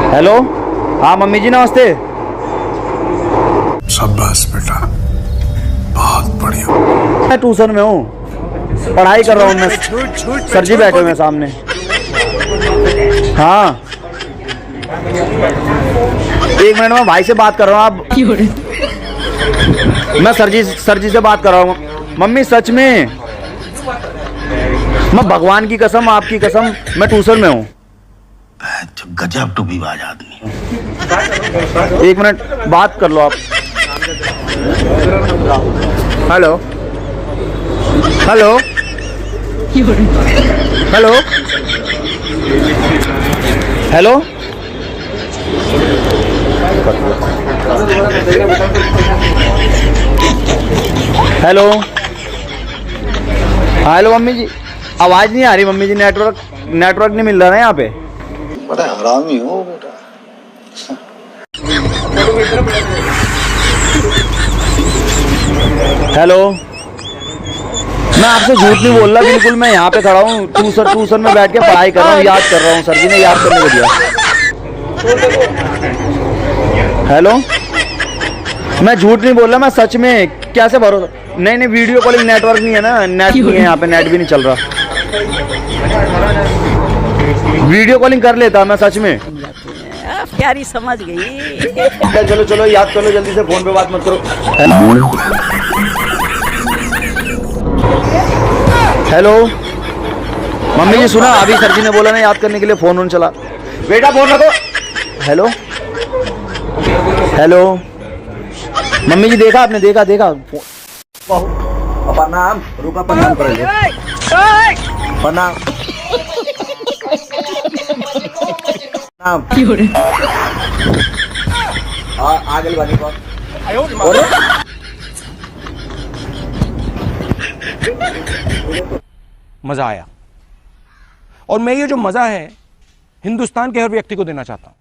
Hello, हाँ mummy जी नमस्ते। शाबाश बेटा, बहुत बढ़िया। मैं ट्यूशन में हूँ, पढ़ाई कर रहा हूँ मैं। सर जी बैठे हुए हैं सामने। हाँ, एक मिनट में भाई से बात कर रहा हूँ। आप मैं सर जी से बात कर रहा हूँ। मम्मी सच में, मैं भगवान की कसम, आपकी कसम, मैं ट्यूशन में हूँ। गजब टूबीबाज आदमी। एक मिनट बात कर लो आप। Hello hello hello hello. Hello, हाँ हेलो मम्मी जी। आवाज़ नहीं आ रही मम्मी जी, नेटवर्क नहीं मिल रहा है यहाँ पे। बड़ा हरामी हो बेटा। हेलो, मैं आपसे झूठ नहीं बोल रहा बिल्कुल। मैं यहाँ पे खड़ा हूँ, ट्यूशन में बैठ के पढ़ाई कर रहा हूँ, याद कर रहा हूँ। सर जी ने याद करने को दिया। हेलो, मैं झूठ नहीं बोल रहा, मैं सच में। कैसे भरोसा? नहीं, वीडियो कॉलिंग नेटवर्क नहीं है ना, नेट नहीं है यहाँ पे, नेट भी नहीं चल रहा। वीडियो कॉलिंग कर लेता मैं सच में। प्यारी समझ गई। चलो याद कर लो जल्दी से, फोन पे बात मत करो। हेलो मम्मी जी, सुना अभी सर जी ने बोला ना याद करने के लिए, फोन चला। बेटा फोन रखो। हेलो हेलो मम्मी जी, देखा आपने? देखा प्रणाम, रुका प्रणाम कर ले। प्रणाम आगे वाली बात। मजा आया, और मैं ये जो मजा है हिंदुस्तान के हर व्यक्ति को देना चाहता हूं।